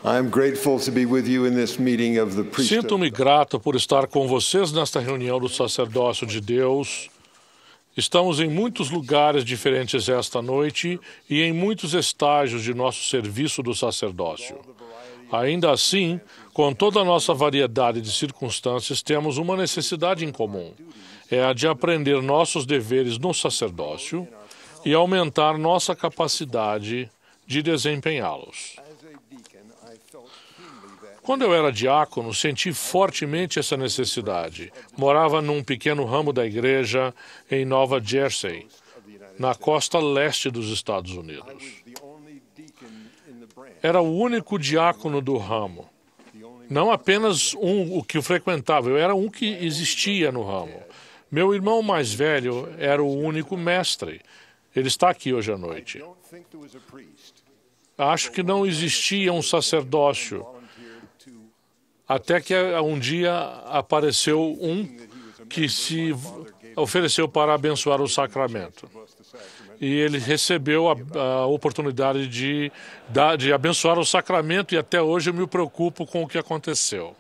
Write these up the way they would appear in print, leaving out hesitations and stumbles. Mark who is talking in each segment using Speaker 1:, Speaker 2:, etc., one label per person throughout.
Speaker 1: I'm grateful to be with you in this meeting of the priesthood.
Speaker 2: Sinto-me grato por estar com vocês nesta reunião do sacerdócio de Deus. Estamos em muitos lugares diferentes esta noite e em muitos estágios de nosso serviço do sacerdócio. Ainda assim, com toda a nossa variedade de circunstâncias, temos uma necessidade em comum. É a de aprender nossos deveres no sacerdócio e aumentar nossa capacidade de desempenhá-los. Quando eu era diácono, senti fortemente essa necessidade. Morava num pequeno ramo da igreja em Nova Jersey, na costa leste dos Estados Unidos. Era o único diácono do ramo. Não apenas o que o frequentava, eu era um que existia no ramo. Meu irmão mais velho era o único mestre. Ele está aqui hoje à noite. Acho que não existia um sacerdócio. Até que um dia apareceu um que se ofereceu para abençoar o sacramento. E ele recebeu a oportunidade de abençoar o sacramento e até hoje eu me preocupo com o que aconteceu.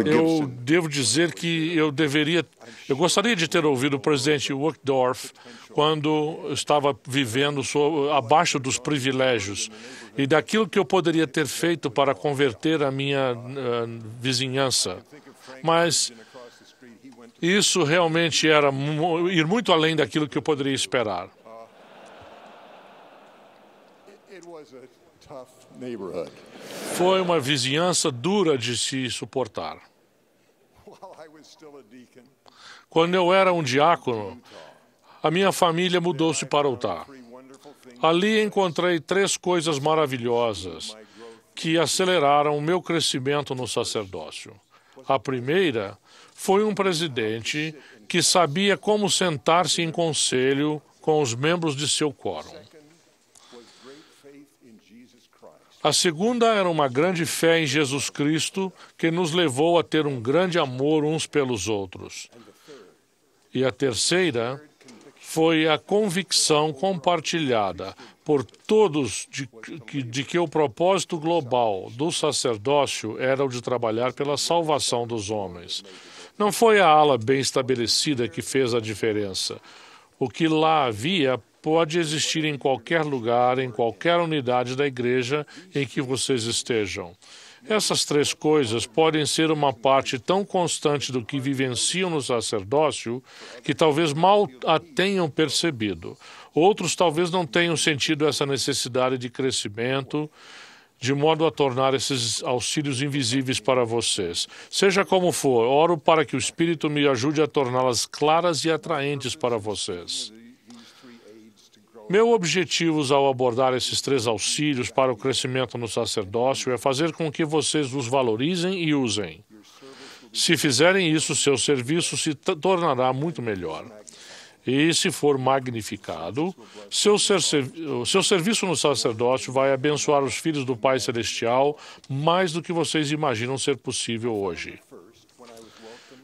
Speaker 2: Eu devo dizer que eu gostaria de ter ouvido o presidente Uchtdorf quando estava vivendo abaixo dos privilégios e daquilo que eu poderia ter feito para converter a minha vizinhança. Mas isso realmente era ir muito além daquilo que eu poderia esperar. Foi uma vizinhança dura de se suportar. Quando eu era um diácono, a minha família mudou-se para Utah. Ali encontrei 3 coisas maravilhosas que aceleraram o meu crescimento no sacerdócio. A primeira foi um presidente que sabia como sentar-se em conselho com os membros de seu quórum. A segunda era uma grande fé em Jesus Cristo que nos levou a ter um grande amor uns pelos outros. E a terceira foi a convicção compartilhada por todos de que o propósito global do sacerdócio era o de trabalhar pela salvação dos homens. Não foi a ala bem estabelecida que fez a diferença. O que lá havia pode existir em qualquer lugar, em qualquer unidade da igreja em que vocês estejam. Essas 3 coisas podem ser uma parte tão constante do que vivenciam no sacerdócio que talvez mal a tenham percebido. Outros talvez não tenham sentido essa necessidade de crescimento, de modo a tornar esses auxílios invisíveis para vocês. Seja como for, oro para que o Espírito me ajude a torná-las claras e atraentes para vocês. Meu objetivo ao abordar esses 3 auxílios para o crescimento no sacerdócio é fazer com que vocês os valorizem e usem. Se fizerem isso, seu serviço se tornará muito melhor. E, se for magnificado, seu serviço no sacerdócio vai abençoar os filhos do Pai Celestial mais do que vocês imaginam ser possível hoje.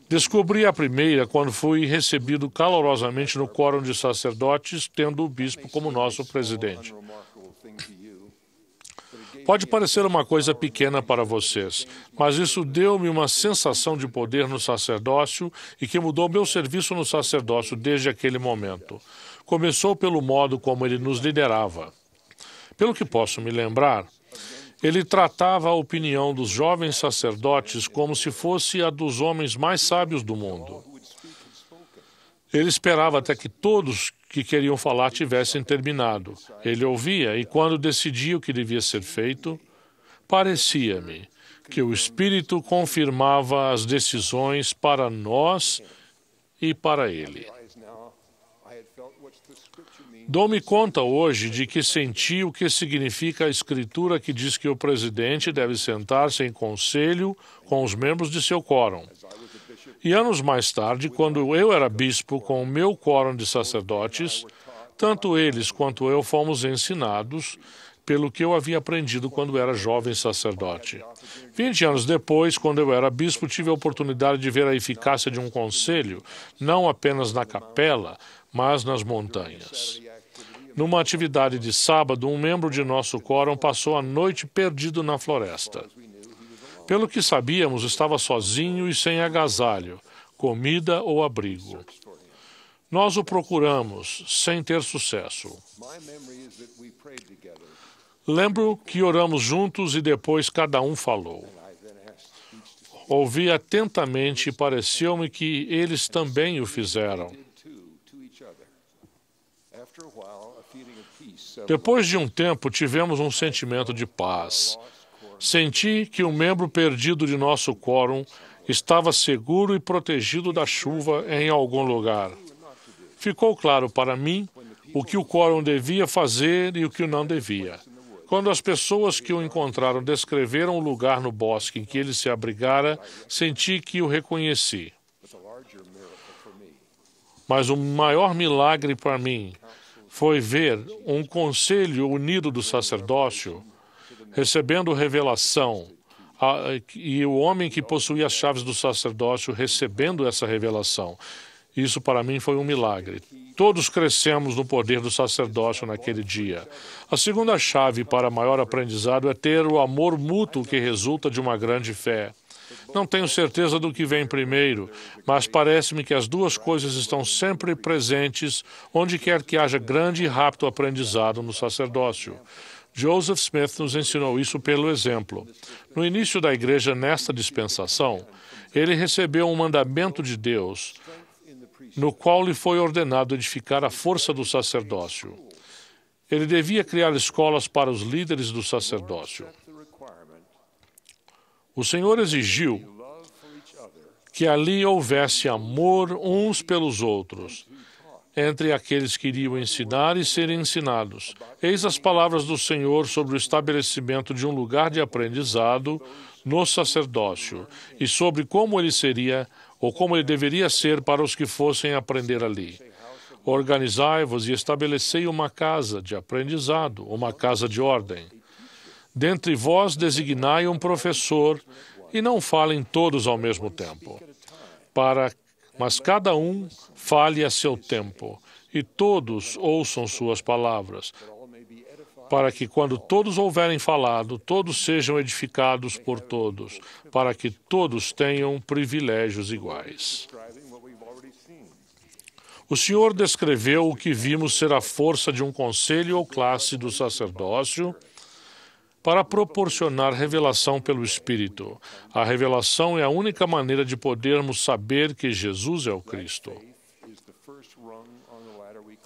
Speaker 2: Descobri a primeira quando fui recebido calorosamente no quórum de sacerdotes, tendo o bispo como nosso presidente. Pode parecer uma coisa pequena para vocês, mas isso deu-me uma sensação de poder no sacerdócio e que mudou meu serviço no sacerdócio desde aquele momento. Começou pelo modo como ele nos liderava. Pelo que posso me lembrar, ele tratava a opinião dos jovens sacerdotes como se fosse a dos homens mais sábios do mundo. Ele esperava até que todos que queriam falar tivessem terminado. Ele ouvia e, quando decidia o que devia ser feito, parecia-me que o Espírito confirmava as decisões para nós e para ele. Dou-me conta hoje de que senti o que significa a escritura que diz que o presidente deve sentar-se em conselho com os membros de seu quórum. E anos mais tarde, quando eu era bispo com o meu quórum de sacerdotes, tanto eles quanto eu fomos ensinados pelo que eu havia aprendido quando era jovem sacerdote. 20 anos depois, quando eu era bispo, tive a oportunidade de ver a eficácia de um conselho, não apenas na capela, mas nas montanhas. Numa atividade de sábado, um membro de nosso quórum passou a noite perdido na floresta. Pelo que sabíamos, estava sozinho e sem agasalho, comida ou abrigo. Nós o procuramos, sem ter sucesso. Lembro que oramos juntos e depois cada um falou. Ouvi atentamente e pareceu-me que eles também o fizeram. Depois de um tempo, tivemos um sentimento de paz. Senti que um membro perdido de nosso quórum estava seguro e protegido da chuva em algum lugar. Ficou claro para mim o que o quórum devia fazer e o que não devia. Quando as pessoas que o encontraram descreveram o lugar no bosque em que ele se abrigara, senti que o reconheci. Mas o maior milagre para mim foi ver um conselho unido do sacerdócio recebendo revelação e o homem que possuía as chaves do sacerdócio recebendo essa revelação. Isso para mim foi um milagre. Todos crescemos no poder do sacerdócio naquele dia. A segunda chave para maior aprendizado é ter o amor mútuo que resulta de uma grande fé. Não tenho certeza do que vem primeiro, mas parece-me que as duas coisas estão sempre presentes onde quer que haja grande e rápido aprendizado no sacerdócio. Joseph Smith nos ensinou isso pelo exemplo. No início da igreja, nesta dispensação, ele recebeu um mandamento de Deus, no qual lhe foi ordenado edificar a força do sacerdócio. Ele devia criar escolas para os líderes do sacerdócio. O Senhor exigiu que ali houvesse amor uns pelos outros, entre aqueles que iriam ensinar e serem ensinados. Eis as palavras do Senhor sobre o estabelecimento de um lugar de aprendizado no sacerdócio e sobre como ele seria ou como ele deveria ser para os que fossem aprender ali. Organizai-vos e estabelecei uma casa de aprendizado, uma casa de ordem. Dentre vós designai um professor e não falem todos ao mesmo tempo, mas cada um fale a seu tempo e todos ouçam suas palavras, para que quando todos houverem falado, todos sejam edificados por todos, para que todos tenham privilégios iguais. O Senhor descreveu o que vimos ser a força de um conselho ou classe do sacerdócio para proporcionar revelação pelo Espírito. A revelação é a única maneira de podermos saber que Jesus é o Cristo.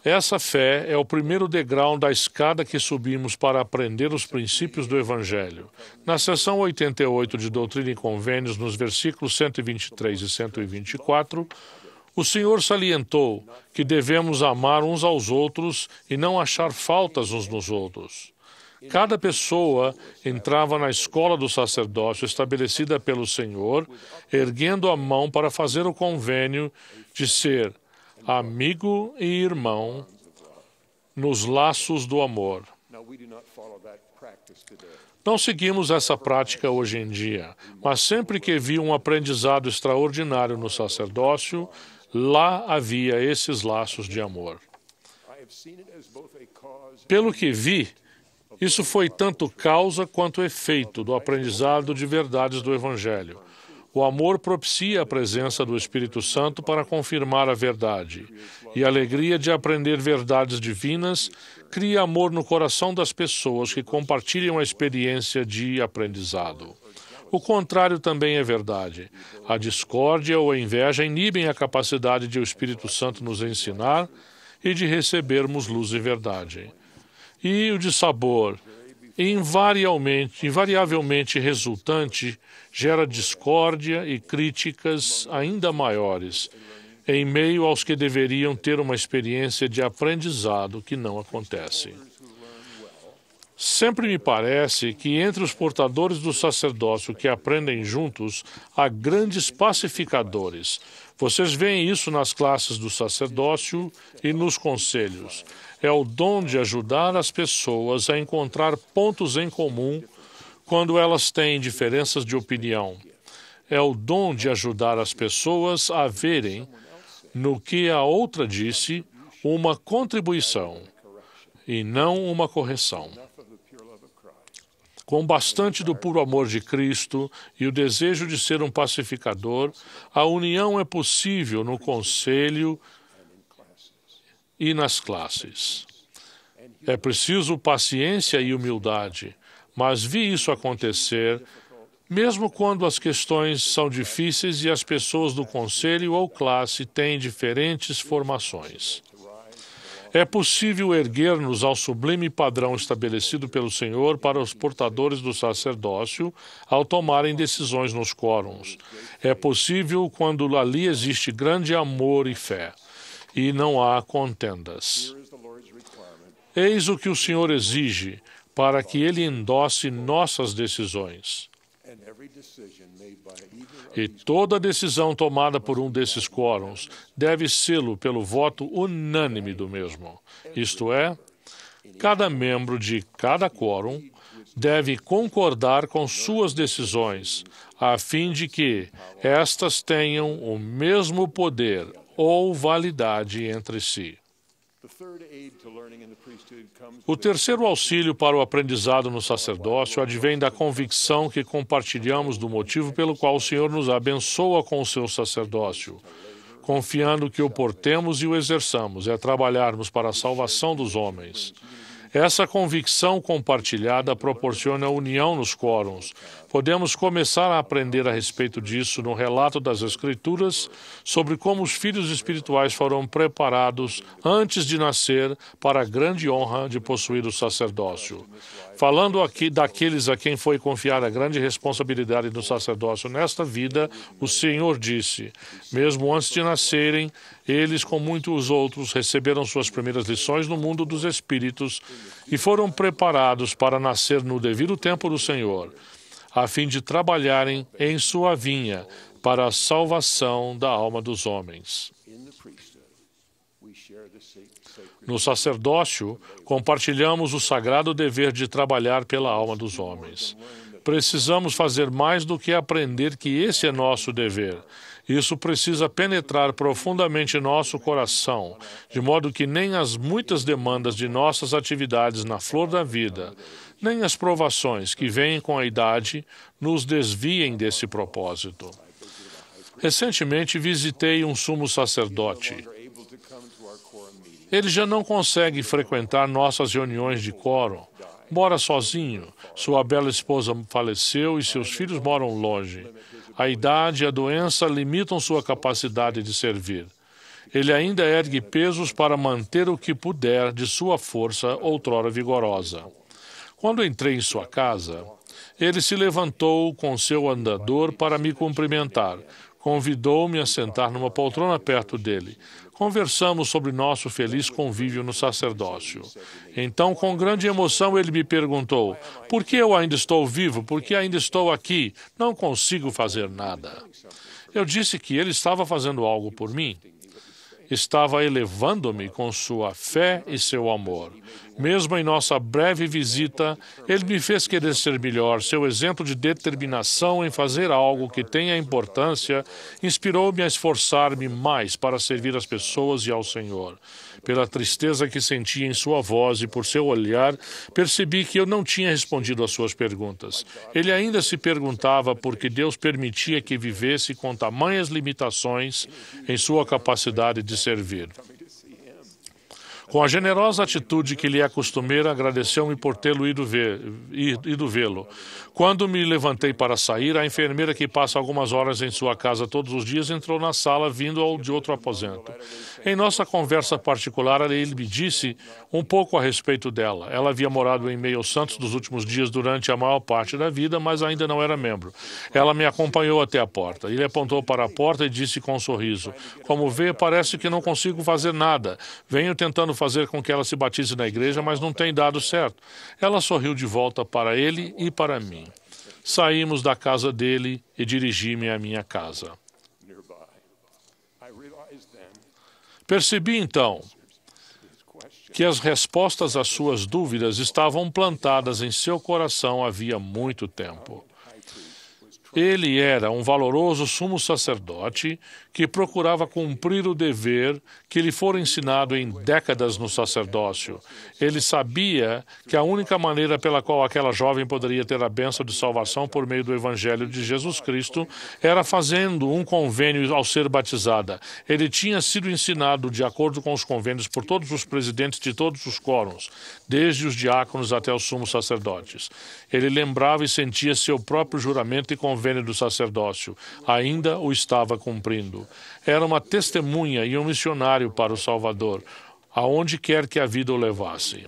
Speaker 2: Essa fé é o primeiro degrau da escada que subimos para aprender os princípios do Evangelho. Na seção 88 de Doutrina e Convênios, nos versículos 123 e 124, o Senhor salientou que devemos amar uns aos outros e não achar faltas uns nos outros. Cada pessoa entrava na escola do sacerdócio estabelecida pelo Senhor, erguendo a mão para fazer o convênio de ser amigo e irmão nos laços do amor. Não seguimos essa prática hoje em dia, mas sempre que vi um aprendizado extraordinário no sacerdócio, lá havia esses laços de amor. Pelo que vi, isso foi tanto causa quanto efeito do aprendizado de verdades do Evangelho. O amor propicia a presença do Espírito Santo para confirmar a verdade, e a alegria de aprender verdades divinas cria amor no coração das pessoas que compartilham a experiência de aprendizado. O contrário também é verdade. A discórdia ou a inveja inibem a capacidade de o Espírito Santo nos ensinar e de recebermos luz e verdade. E o dissabor, invariavelmente resultante, gera discórdia e críticas ainda maiores, em meio aos que deveriam ter uma experiência de aprendizado que não acontece. Sempre me parece que entre os portadores do sacerdócio que aprendem juntos, há grandes pacificadores. Vocês veem isso nas classes do sacerdócio e nos conselhos. É o dom de ajudar as pessoas a encontrar pontos em comum quando elas têm diferenças de opinião. É o dom de ajudar as pessoas a verem no que a outra disse uma contribuição e não uma correção. Com bastante do puro amor de Cristo e o desejo de ser um pacificador, a união é possível no conselho e nas classes. É preciso paciência e humildade, mas vi isso acontecer mesmo quando as questões são difíceis e as pessoas do conselho ou classe têm diferentes formações. É possível erguer-nos ao sublime padrão estabelecido pelo Senhor para os portadores do sacerdócio ao tomarem decisões nos quóruns. É possível quando ali existe grande amor e fé, e não há contendas. Eis o que o Senhor exige para que Ele endosse nossas decisões. E toda decisão tomada por um desses quóruns deve sê-lo pelo voto unânime do mesmo. Isto é, cada membro de cada quórum deve concordar com suas decisões, a fim de que estas tenham o mesmo poder ou validade entre si. O terceiro auxílio para o aprendizado no sacerdócio advém da convicção que compartilhamos do motivo pelo qual o Senhor nos abençoa com o seu sacerdócio, confiando que o portemos e o exerçamos, é trabalharmos para a salvação dos homens. Essa convicção compartilhada proporciona união nos quóruns. Podemos começar a aprender a respeito disso no relato das Escrituras sobre como os filhos espirituais foram preparados antes de nascer para a grande honra de possuir o sacerdócio. Falando aqui daqueles a quem foi confiada a grande responsabilidade do sacerdócio nesta vida, o Senhor disse: mesmo antes de nascerem, eles, com muitos outros, receberam suas primeiras lições no mundo dos espíritos e foram preparados para nascer no devido tempo do Senhor, a fim de trabalharem em sua vinha para a salvação da alma dos homens. No sacerdócio, compartilhamos o sagrado dever de trabalhar pela alma dos homens. Precisamos fazer mais do que aprender que esse é nosso dever. Isso precisa penetrar profundamente em nosso coração, de modo que nem as muitas demandas de nossas atividades na flor da vida, nem as provações que vêm com a idade, nos desviem desse propósito. Recentemente visitei um sumo sacerdote. Ele já não consegue frequentar nossas reuniões de quórum. Mora sozinho, sua bela esposa faleceu e seus filhos moram longe. A idade e a doença limitam sua capacidade de servir. Ele ainda ergue pesos para manter o que puder de sua força outrora vigorosa. Quando entrei em sua casa, ele se levantou com seu andador para me cumprimentar. Convidou-me a sentar numa poltrona perto dele. Conversamos sobre nosso feliz convívio no sacerdócio. Então, com grande emoção, ele me perguntou: por que eu ainda estou vivo? Por que ainda estou aqui? Não consigo fazer nada. Eu disse que ele estava fazendo algo por mim. Estava elevando-me com sua fé e seu amor. Mesmo em nossa breve visita, ele me fez querer ser melhor. Seu exemplo de determinação em fazer algo que tenha importância inspirou-me a esforçar-me mais para servir as pessoas e ao Senhor. Pela tristeza que senti em sua voz e por seu olhar, percebi que eu não tinha respondido às suas perguntas. Ele ainda se perguntava por que Deus permitia que vivesse com tamanhas limitações em sua capacidade de servir. Com a generosa atitude que lhe é costumeira, agradeceu-me por tê-lo ido vê-lo. Quando me levantei para sair, a enfermeira que passa algumas horas em sua casa todos os dias entrou na sala vindo de outro aposento. Em nossa conversa particular, ele me disse um pouco a respeito dela. Ela havia morado em meio aos santos dos últimos dias durante a maior parte da vida, mas ainda não era membro. Ela me acompanhou até a porta. Ele apontou para a porta e disse com um sorriso: como vê, parece que não consigo fazer nada. Venho tentando fazer com que ela se batize na igreja, mas não tem dado certo. Ela sorriu de volta para ele e para mim. Saímos da casa dele e dirigi-me à minha casa. Percebi então que as respostas às suas dúvidas estavam plantadas em seu coração havia muito tempo. Ele era um valoroso sumo sacerdote que procurava cumprir o dever que lhe fora ensinado em décadas no sacerdócio. Ele sabia que a única maneira pela qual aquela jovem poderia ter a bênção de salvação por meio do Evangelho de Jesus Cristo era fazendo um convênio ao ser batizada. Ele tinha sido ensinado de acordo com os convênios por todos os presidentes de todos os quórums, desde os diáconos até os sumos sacerdotes. Ele lembrava e sentia seu próprio juramento e convênio do sacerdócio. Ainda o estava cumprindo. Era uma testemunha e um missionário para o Salvador, aonde quer que a vida o levasse.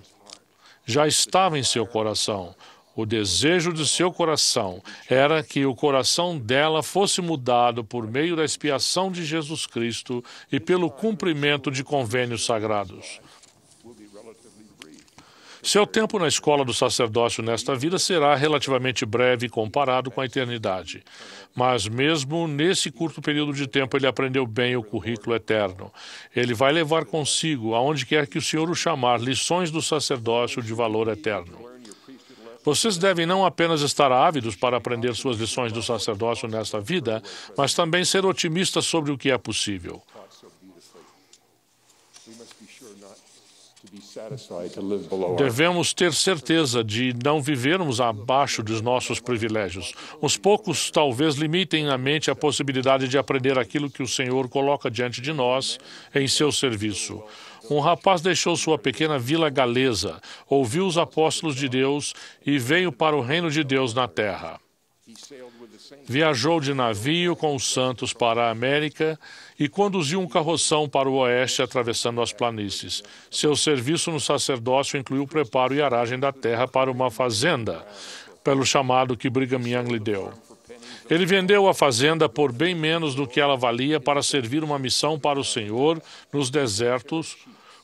Speaker 2: Já estava em seu coração. O desejo de seu coração era que o coração dela fosse mudado por meio da expiação de Jesus Cristo e pelo cumprimento de convênios sagrados. Seu tempo na escola do sacerdócio nesta vida será relativamente breve comparado com a eternidade. Mas mesmo nesse curto período de tempo, ele aprendeu bem o currículo eterno. Ele vai levar consigo, aonde quer que o Senhor o chamar, lições do sacerdócio de valor eterno. Vocês devem não apenas estar ávidos para aprender suas lições do sacerdócio nesta vida, mas também ser otimistas sobre o que é possível. Devemos ter certeza de não vivermos abaixo dos nossos privilégios. Uns poucos talvez limitem a mente a possibilidade de aprender aquilo que o Senhor coloca diante de nós em seu serviço. Um rapaz deixou sua pequena vila galesa, ouviu os apóstolos de Deus e veio para o reino de Deus na terra. Viajou de navio com os santos para a América e conduziu um carroção para o oeste atravessando as planícies. Seu serviço no sacerdócio incluiu o preparo e aragem da terra para uma fazenda, pelo chamado que Brigham Young lhe deu. Ele vendeu a fazenda por bem menos do que ela valia para servir uma missão para o Senhor nos desertos,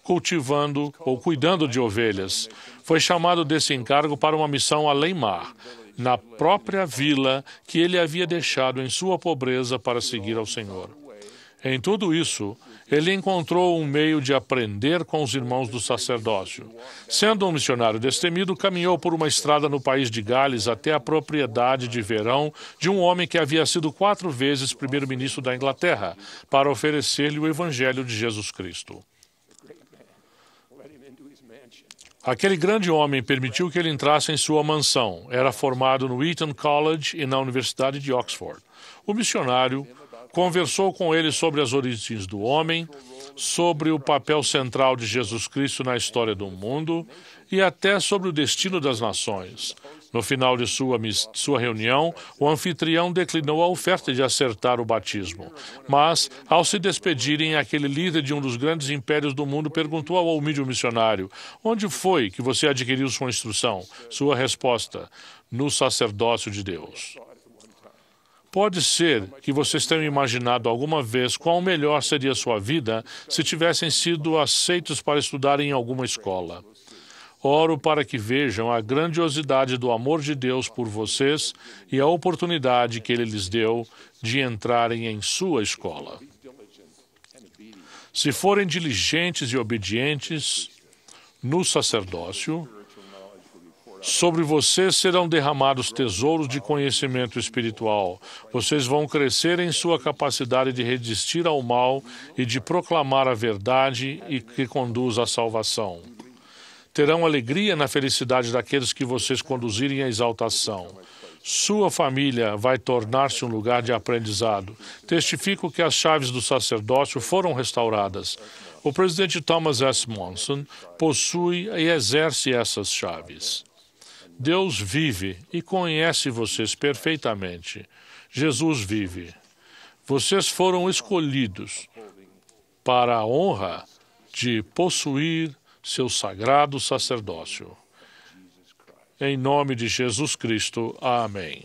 Speaker 2: cultivando ou cuidando de ovelhas. Foi chamado desse encargo para uma missão além-mar, na própria vila que ele havia deixado em sua pobreza para seguir ao Senhor. Em tudo isso, ele encontrou um meio de aprender com os irmãos do sacerdócio. Sendo um missionário destemido, caminhou por uma estrada no país de Gales até a propriedade de verão de um homem que havia sido 4 vezes primeiro-ministro da Inglaterra, para oferecer-lhe o Evangelho de Jesus Cristo. Aquele grande homem permitiu que ele entrasse em sua mansão. Era formado no Eton College e na Universidade de Oxford. O missionário conversou com ele sobre as origens do homem, sobre o papel central de Jesus Cristo na história do mundo e até sobre o destino das nações. No final de sua reunião, o anfitrião declinou a oferta de acertar o batismo. Mas, ao se despedirem, aquele líder de um dos grandes impérios do mundo perguntou ao humilde missionário: "Onde foi que você adquiriu sua instrução?" Sua resposta: "No sacerdócio de Deus." Pode ser que vocês tenham imaginado alguma vez quão melhor seria sua vida se tivessem sido aceitos para estudar em alguma escola. Oro para que vejam a grandiosidade do amor de Deus por vocês e a oportunidade que Ele lhes deu de entrarem em sua escola. Se forem diligentes e obedientes no sacerdócio, sobre vocês serão derramados tesouros de conhecimento espiritual. Vocês vão crescer em sua capacidade de resistir ao mal e de proclamar a verdade e que conduz à salvação. Terão alegria na felicidade daqueles que vocês conduzirem à exaltação. Sua família vai tornar-se um lugar de aprendizado. Testifico que as chaves do sacerdócio foram restauradas. O presidente Thomas S. Monson possui e exerce essas chaves. Deus vive e conhece vocês perfeitamente. Jesus vive. Vocês foram escolhidos para a honra de possuir seu sagrado sacerdócio. Em nome de Jesus Cristo. Amém.